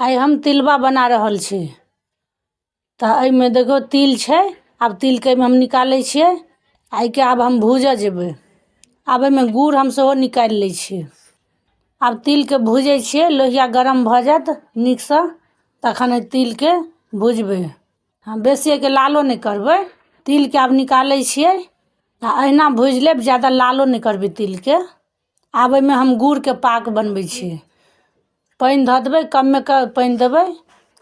आई हम तिलबा बना रहल छी। तो एहिमे देखो तिल छै। अब तिल के हम निकाले छिए। आई के अब हम भूजे जेबे। अब एहिमे गुड़ हम सेहो निकाल ले छिए। अब तिल के भूजे छिए। लोहिया गरम भ जात निक से तखन तिल के भूजबे। हम बेसी के लालो नहीं करबे। तिल के अब निकाले छिए। अहिना भूज लेब, ज्यादा लालो नहीं करबे तिल के। अब एहिमे हम गुड़ के पाक बनबे छिए। पानी ध देबे, कमे का पानी देबे।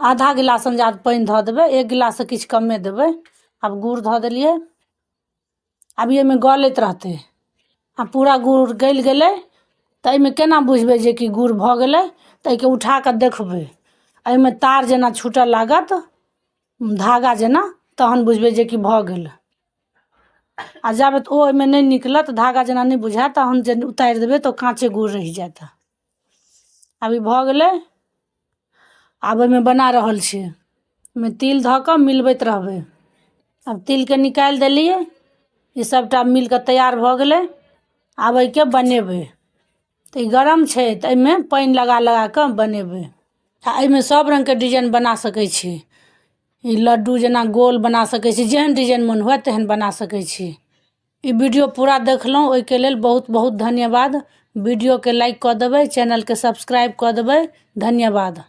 आधा गिलास से ज्यादा पानी ध देबे, 1 गिलास से किछ कमे देबे। अब गुड़ ध देलिए। अब ये में गलत रहते। अब पूरा गुड़ गल गेले तो एहिमे केना बुझबे जे कि गुड़ भ गेले। तो के उठा के देखबे, एहिमे तार जना छूटल लागत, धागा जना, तहन बुझबे जे कि भ गेले। आ जब तो एहिमे नहीं निकलत, धागा जना नहीं बुझात, तहन जे उतार देबे तो कांचे गुड़ रह जाता। अभी भ गेले। अब एहिमे बना रहल छी। में तिल ध के मिलबैत रहबे। अब तिल के निकाल देलिए। ये सबटा मिल के तैयार भ गेले। अब एहि के बनेबे। तो गरम छै तो एहिमे पानी लगा लगा के बनेबे। एहिमे सब रंग के डिजाइन बना सके छी। ई लड्डू जना गोल बना सके छी, जेहन डिजाइन मन हुए तेहन बना सके छी। ई वीडियो पूरा देखलहुँ ओहि के लेल बहुत बहुत धन्यवाद। वीडियो के लाइक क देबे, चैनल के सब्सक्राइब क देबे। धन्यवाद।